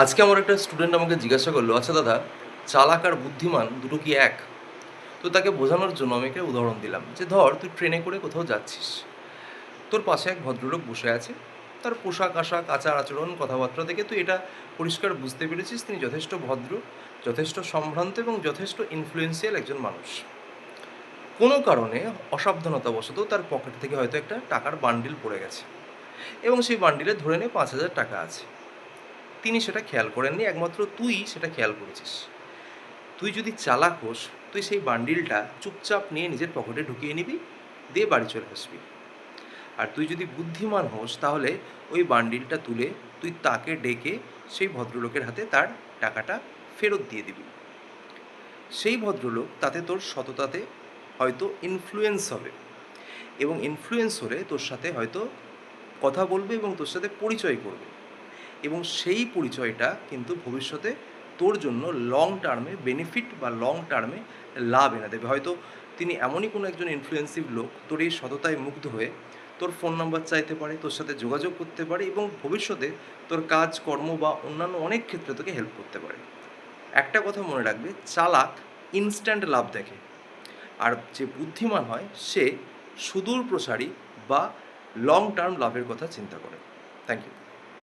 আজকে আমার একটা স্টুডেন্ট আমাকে জিজ্ঞাসা করলো, আচ্ছা দাদা, চালাক আর বুদ্ধিমান দুটো কি এক? তো তাকে বোঝানোর জন্য আমি একটা উদাহরণ দিলাম যে ধর তুই ট্রেনে করে কোথাও যাচ্ছিস, তোর পাশে এক ভদ্রলোক বসে আছে। তার পোশাক আশাক, আচার আচরণ, কথাবার্তা থেকে তুই এটা পরিষ্কার বুঝতে পেরেছিস তিনি যথেষ্ট ভদ্র, যথেষ্ট সম্ভ্রান্ত এবং যথেষ্ট ইনফ্লুয়েন্সিয়াল একজন মানুষ। কোনো কারণে অসাবধানতাবশত তার পকেট থেকে হয়তো একটা টাকার বান্ডিল পড়ে গেছে এবং সেই বান্ডিলে ধরে নে 5,000 টাকা আছে। তিনি সেটা খেয়াল করেননি, একমাত্র তুই সেটা খেয়াল করেছিস। তুই যদি চালাক হোস, তুই সেই বান্ডিলটা চুপচাপ নিয়ে নিজের পকেটে ঢুকিয়ে নিবি, দিয়ে বাড়ি চলে আসবি। আর তুই যদি বুদ্ধিমান হোস, তাহলে ওই বান্ডিলটা তুলে তুই তাকে ডেকে সেই ভদ্রলোকের হাতে তার টাকাটা ফেরত দিয়ে দিবি। সেই ভদ্রলোক তাতে তোর সততাতে হয়তো ইনফ্লুয়েন্স হবে এবং ইনফ্লুয়েন্স হলে তোর সাথে হয়তো কথা বলবে এবং তোর সাথে পরিচয় করবে, এবং সেই পরিচয়টা কিন্তু ভবিষ্যতে তোর জন্য লং টার্মে বেনিফিট বা লং টার্মে লাভ এনে দেবে। হয়তো তিনি এমনই কোনো একজন ইনফ্লুয়েন্সিভ লোক, তোর এই সততায় মুগ্ধ হয়ে তোর ফোন নাম্বার চাইতে পারে, তোর সাথে যোগাযোগ করতে পারে এবং ভবিষ্যতে তোর কাজ কর্ম বা অন্যান্য অনেক ক্ষেত্রে তোকে হেল্প করতে পারে। একটা কথা মনে রাখবে, চালাক ইনস্ট্যান্ট লাভ দেখে, আর যে বুদ্ধিমান হয় সে সুদূর প্রসারী বা লং টার্ম লাভের কথা চিন্তা করে। Thank you.